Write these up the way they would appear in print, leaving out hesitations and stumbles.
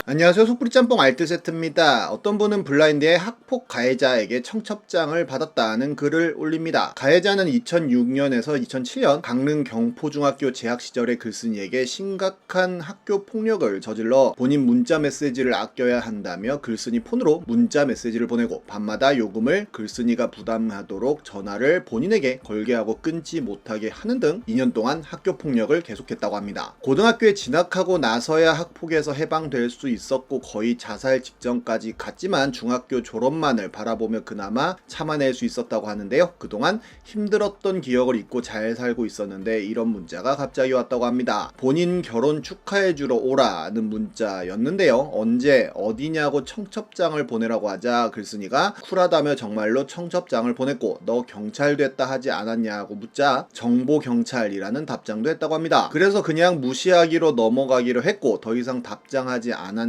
안녕하세요. 속풀이 짬뽕 알뜰 세트입니다. 어떤 분은 블라인드의 학폭 가해자에게 청첩장을 받았다는 글을 올립니다. 가해자는 2006년에서 2007년 강릉 경포중학교 재학 시절의 글쓴이에게 심각한 학교 폭력을 저질러 본인 문자 메시지를 아껴야 한다며 글쓴이 폰으로 문자 메시지를 보내고 밤마다 요금을 글쓴이가 부담하도록 전화를 본인에게 걸게 하고 끊지 못하게 하는 등 2년 동안 학교 폭력을 계속했다고 합니다. 고등학교에 진학하고 나서야 학폭에서 해방될 수 있었고 거의 자살 직전까지 갔지만 중학교 졸업만을 바라보며 그나마 참아낼 수 있었다고 하는데요. 그동안 힘들었던 기억을 잊고 잘 살고 있었는데 이런 문자가 갑자기 왔다고 합니다. 본인 결혼 축하해주러 오라는 문자였는데요. 언제 어디냐고 청첩장을 보내라고 하자 글쓴이가 쿨하다며 정말로 청첩장을 보냈고 너 경찰 됐다 하지 않았냐고 묻자 정보경찰이라는 답장도 했다고 합니다. 그래서 그냥 무시하기로 넘어가기로 했고 더 이상 답장하지 않았는데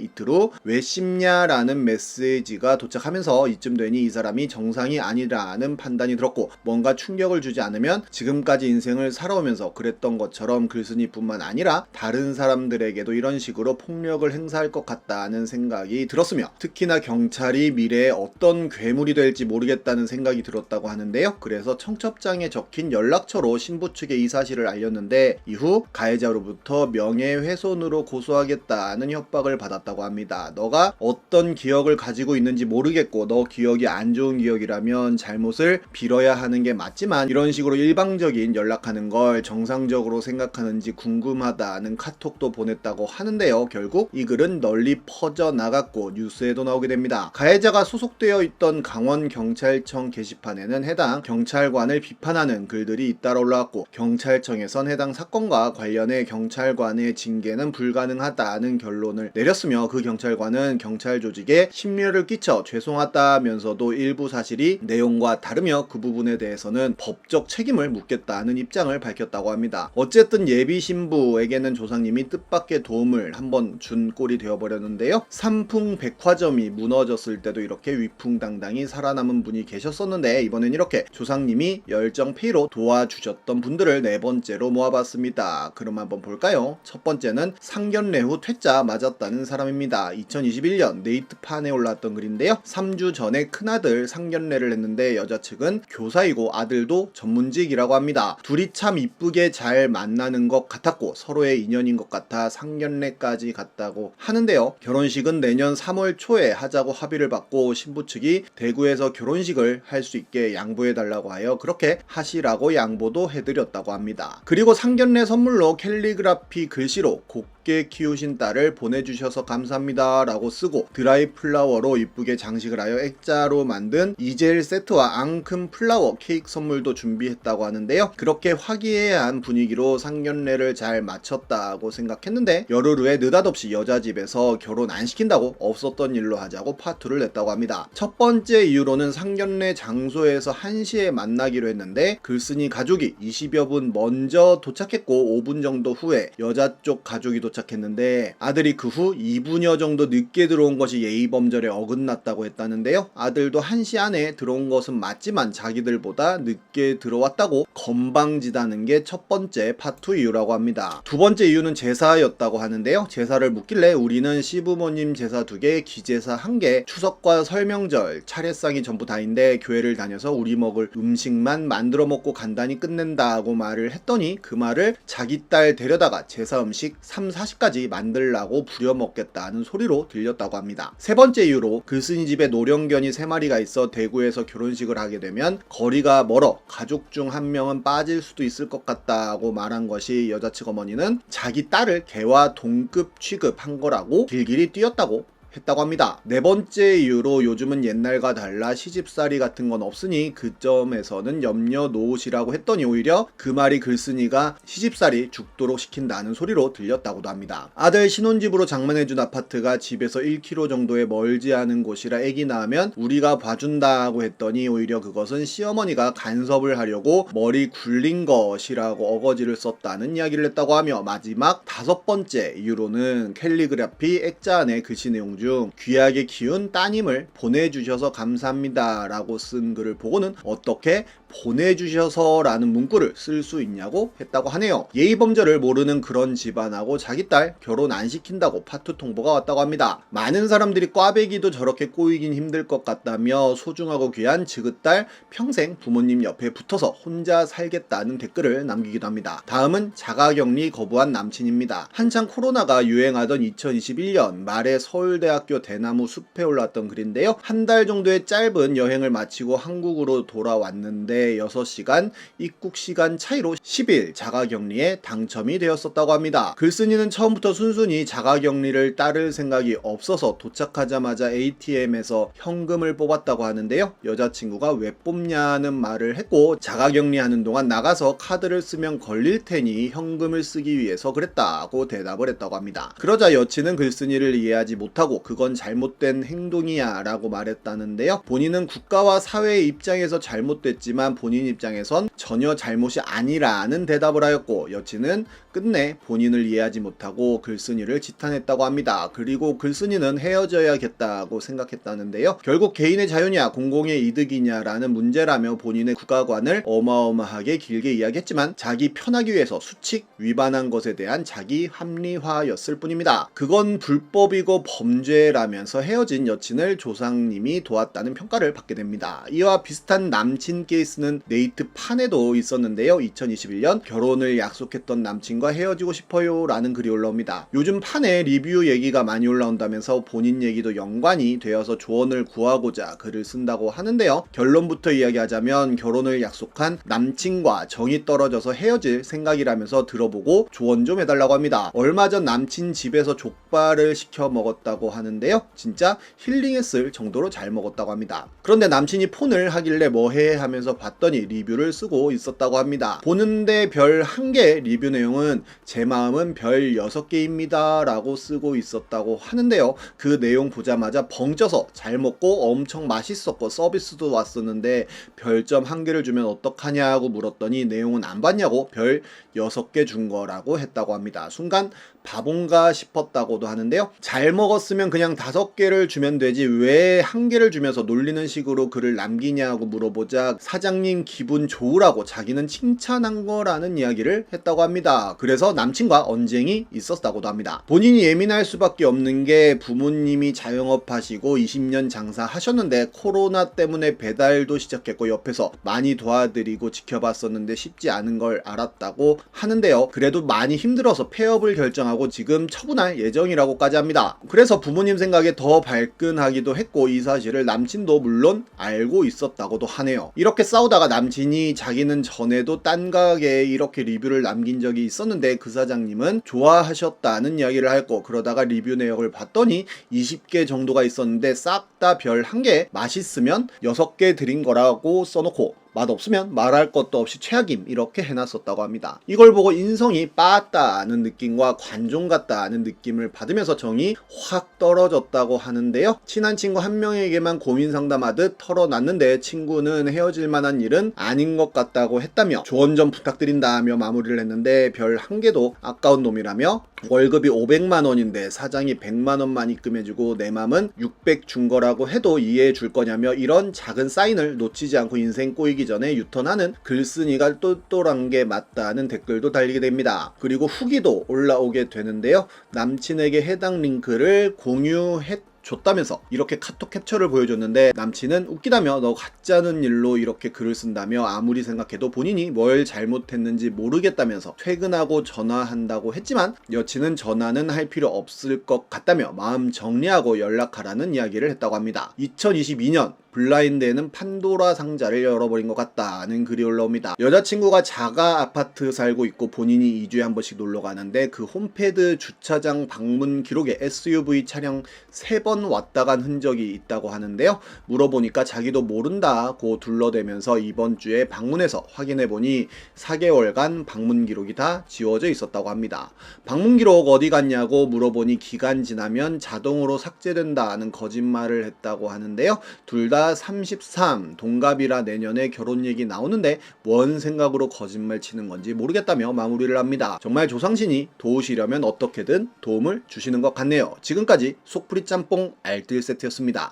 이틀 후 왜 씹냐라는 메시지가 도착하면서 이쯤 되니 이 사람이 정상이 아니라는 판단이 들었고 뭔가 충격을 주지 않으면 지금까지 인생을 살아오면서 그랬던 것처럼 글쓴이뿐만 아니라 다른 사람들에게도 이런 식으로 폭력을 행사할 것 같다는 생각이 들었으며 특히나 경찰이 미래에 어떤 괴물이 될지 모르겠다는 생각이 들었다고 하는데요. 그래서 청첩장에 적힌 연락처로 신부 측에 이 사실을 알렸는데 이후 가해자로부터 명예훼손으로 고소하겠다는 협박을 받았다고 합니다. 너가 어떤 기억을 가지고 있는지 모르겠고 너 기억이 안 좋은 기억이라면 잘못을 빌어야 하는 게 맞지만 이런 식으로 일방적인 연락하는 걸 정상적으로 생각하는지 궁금하다는 카톡도 보냈다고 하는데요. 결국 이 글은 널리 퍼져나갔고 뉴스에도 나오게 됩니다. 가해자가 소속되어 있던 강원경찰청 게시판에는 해당 경찰관을 비판하는 글들이 잇따라 올라왔고 경찰청에선 해당 사건과 관련해 경찰관의 징계는 불가능하다는 결론을 내렸으며 그 경찰관은 경찰 조직에 심려를 끼쳐 죄송하다면서도 일부 사실이 내용과 다르며 그 부분에 대해서는 법적 책임을 묻겠다는 입장을 밝혔다고 합니다. 어쨌든 예비 신부에게는 조상님이 뜻밖의 도움을 한번 준 꼴이 되어버렸는데요. 삼풍백화점이 무너졌을 때도 이렇게 위풍당당히 살아남은 분이 계셨었는데 이번엔 이렇게 조상님이 열정페이로 도와주셨던 분들을 네 번째로 모아봤습니다. 그럼 한번 볼까요? 첫 번째는 상견례 후 퇴짜 맞았다는 사람입니다. 2021년 네이트판에 올라왔던 글인데요. 3주 전에 큰아들 상견례를 했는데 여자 측은 교사이고 아들도 전문직이라고 합니다. 둘이 참 이쁘게 잘 만나는 것 같았고 서로의 인연인 것 같아 상견례까지 갔다고 하는데요. 결혼식은 내년 3월 초에 하자고 합의를 받고 신부 측이 대구에서 결혼식을 할 수 있게 양보해달라고 하여 그렇게 하시라고 양보도 해드렸다고 합니다. 그리고 상견례 선물로 캘리그라피 글씨로 곱게 키우신 딸을 보내주셔서 감사합니다 라고 쓰고 드라이 플라워로 이쁘게 장식을 하여 액자로 만든 이젤 세트와 앙큼 플라워 케이크 선물도 준비했다고 하는데요. 그렇게 화기애애한 분위기로 상견례를 잘 마쳤다고 생각했는데 열흘 후에 느닷없이 여자 집에서 결혼 안 시킨다고 없었던 일로 하자고 파투를 냈다고 합니다. 첫 번째 이유로는 상견례 장소에서 1시에 만나기로 했는데 글쓴이 가족이 20여 분 먼저 도착했고 5분 정도 후에 여자 쪽 가족이 도착했는데 아들이 그 후 2분여 정도 늦게 들어온 것이 예의범절에 어긋났다고 했다는데요. 아들도 1시 안에 들어온 것은 맞지만 자기들보다 늦게 들어왔다고 건방지다는 게 첫 번째 파투 이유라고 합니다. 두 번째 이유는 제사였다고 하는데요. 제사를 묻길래 우리는 시부모님 제사 2개, 기제사 1개, 추석과 설명절, 차례상이 전부 다인데 교회를 다녀서 우리 먹을 음식만 만들어 먹고 간단히 끝낸다고 말을 했더니 그 말을 자기 딸 데려다가 제사 음식 3, 40까지 만들라고 부려먹겠다는 소리로 들렸다고 합니다. 세 번째 이유로 글쓴이 집에 노령견이 3마리가 있어 대구에서 결혼식을 하게 되면 거리가 멀어 가족 중 한 명은 빠질 수도 있을 것 같다고 말한 것이 여자 측 어머니는 자기 딸을 개와 동급 취급한 거라고 길길이 뛰었다고 했다고 합니다. 네 번째 이유로 요즘은 옛날과 달라 시집살이 같은 건 없으니 그 점에서는 염려 놓으시라고 했더니 오히려 그 말이 글쓴이가 시집살이 죽도록 시킨다는 소리로 들렸다고도 합니다. 아들 신혼집으로 장만해준 아파트가 집에서 1km 정도에 멀지 않은 곳이라 애기 낳으면 우리가 봐준다고 했더니 오히려 그것은 시어머니가 간섭을 하려고 머리 굴린 것이라고 어거지를 썼다는 이야기를 했다고 하며 마지막 다섯 번째 이유로는 캘리그라피 액자 안에 글씨 내용 중 귀하게 키운 따님을 보내주셔서 감사합니다 라고 쓴 글을 보고는 어떻게 보내주셔서 라는 문구를 쓸 수 있냐고 했다고 하네요. 예의범절을 모르는 그런 집안하고 자기 딸 결혼 안 시킨다고 파투 통보가 왔다고 합니다. 많은 사람들이 꽈배기도 저렇게 꼬이긴 힘들 것 같다며 소중하고 귀한 지긋딸 평생 부모님 옆에 붙어서 혼자 살겠다는 댓글을 남기기도 합니다. 다음은 자가격리 거부한 남친입니다. 한창 코로나가 유행하던 2021년 말에 서울대학교 대나무 숲에 올랐던 글인데요. 한 달 정도의 짧은 여행을 마치고 한국으로 돌아왔는데 6시간 입국 시간 차이로 10일 자가격리에 당첨이 되었었다고 합니다. 글쓴이는 처음부터 순순히 자가격리를 따를 생각이 없어서 도착하자마자 ATM에서 현금을 뽑았다고 하는데요. 여자친구가 왜 뽑냐는 말을 했고 자가격리하는 동안 나가서 카드를 쓰면 걸릴 테니 현금을 쓰기 위해서 그랬다고 대답을 했다고 합니다. 그러자 여친은 글쓴이를 이해하지 못하고 그건 잘못된 행동이야 라고 말했다는데요. 본인은 국가와 사회의 입장에서 잘못됐지만 본인 입장에선 전혀 잘못이 아니라는 대답을 하였고 여친은 끝내 본인을 이해하지 못하고 글쓴이를 지탄했다고 합니다. 그리고 글쓴이는 헤어져야겠다고 생각했다는데요. 결국 개인의 자유냐 공공의 이득이냐라는 문제라며 본인의 국가관을 어마어마하게 길게 이야기했지만 자기 편하기 위해서 수칙 위반한 것에 대한 자기 합리화였을 뿐입니다. 그건 불법이고 범죄라면서 헤어진 여친을 조상님이 도왔다는 평가를 받게 됩니다. 이와 비슷한 남친 케이스는 네이트판에도 있었는데요. 2021년 결혼을 약속했던 남친과 헤어지고 싶어요 라는 글이 올라옵니다. 요즘 판에 리뷰 얘기가 많이 올라온다면서 본인 얘기도 연관이 되어서 조언을 구하고자 글을 쓴다고 하는데요. 결론부터 이야기하자면 결혼을 약속한 남친과 정이 떨어져서 헤어질 생각이라면서 들어보고 조언 좀 해달라고 합니다. 얼마 전 남친 집에서 족발을 시켜 먹었다고 하는데요. 진짜 힐링했을 정도로 잘 먹었다고 합니다. 그런데 남친이 폰을 하길래 뭐해 하면서 봤더니 리뷰를 쓰고 있었다고 합니다. 보는데 별 1개 리뷰 내용은 제 마음은 별 6개입니다 라고 쓰고 있었다고 하는데요. 그 내용 보자마자 벙쪄서 잘 먹고 엄청 맛있었고 서비스도 왔었는데 별점 1개를 주면 어떡하냐고 물었더니 내용은 안 봤냐고 별 6개 준 거라고 했다고 합니다. 순간 바본가 싶었다고도 하는데요. 잘 먹었으면 그냥 5개를 주면 되지 왜 1개를 주면서 놀리는 식으로 글을 남기냐고 물어보자 사장님 기분 좋으라고 자기는 칭찬한 거라는 이야기를 했다고 합니다. 그래서 남친과 언쟁이 있었다고도 합니다. 본인이 예민할 수밖에 없는 게 부모님이 자영업 하시고 20년 장사하셨는데 코로나 때문에 배달도 시작했고 옆에서 많이 도와드리고 지켜봤었는데 쉽지 않은 걸 알았다고 하는데요. 그래도 많이 힘들어서 폐업을 결정하고 지금 처분할 예정이라고까지 합니다. 그래서 부모님 생각에 더 발끈하기도 했고 이 사실을 남친도 물론 알고 있었다고도 하네요. 이렇게 싸우다가 남친이 자기는 전에도 딴 가게에 이렇게 리뷰를 남긴 적이 있었는데 그 사장님은 좋아하셨다는 이야기를 했고 그러다가 리뷰 내역을 봤더니 20개 정도가 있었는데 싹 다 별 1개 맛있으면 6개 드린 거라고 써놓고 맛없으면 말할 것도 없이 최악임 이렇게 해놨었다고 합니다. 이걸 보고 인성이 빠았다는 느낌과 관종 같다는 느낌을 받으면서 정이 확 떨어졌다고 하는데요. 친한 친구 한 명에게만 고민 상담하듯 털어놨는데 친구는 헤어질 만한 일은 아닌 것 같다고 했다며 조언 좀 부탁드린다며 마무리를 했는데 별 1개도 아까운 놈이라며 월급이 500만 원인데 사장이 100만 원만 입금해주고 내 맘은 600 준 거라고 해도 이해해 줄 거냐며 이런 작은 사인을 놓치지 않고 인생 꼬이기 전에 유턴하는 글쓴이가 똘똘한 게 맞다는 댓글도 달리게 됩니다. 그리고 후기도 올라오게 되는데요. 남친에게 해당 링크를 공유했 줬다면서 이렇게 카톡 캡처를 보여줬는데 남친은 웃기다며 너 가짜는 일로 이렇게 글을 쓴다며 아무리 생각해도 본인이 뭘 잘못했는지 모르겠다면서 퇴근하고 전화한다고 했지만 여친은 전화는 할 필요 없을 것 같다며 마음 정리하고 연락하라는 이야기를 했다고 합니다. 2022년 블라인드에는 판도라 상자를 열어버린 것 같다는 글이 올라옵니다. 여자친구가 자가 아파트 살고 있고 본인이 2주에 한 번씩 놀러 가는데 그 홈패드 주차장 방문 기록에 SUV 차량 3번 왔다 간 흔적이 있다고 하는데요. 물어보니까 자기도 모른다고 둘러대면서 이번 주에 방문해서 확인해보니 4개월간 방문 기록이 다 지워져 있었다고 합니다. 방문 기록 어디 갔냐고 물어보니 기간 지나면 자동으로 삭제된다는 거짓말을 했다고 하는데요. 둘 다 33 동갑이라 내년에 결혼 얘기 나오는데 뭔 생각으로 거짓말 치는 건지 모르겠다며 마무리를 합니다. 정말 조상신이 도우시려면 어떻게든 도움을 주시는 것 같네요. 지금까지 속풀이 짬뽕 알뜰 세트였습니다.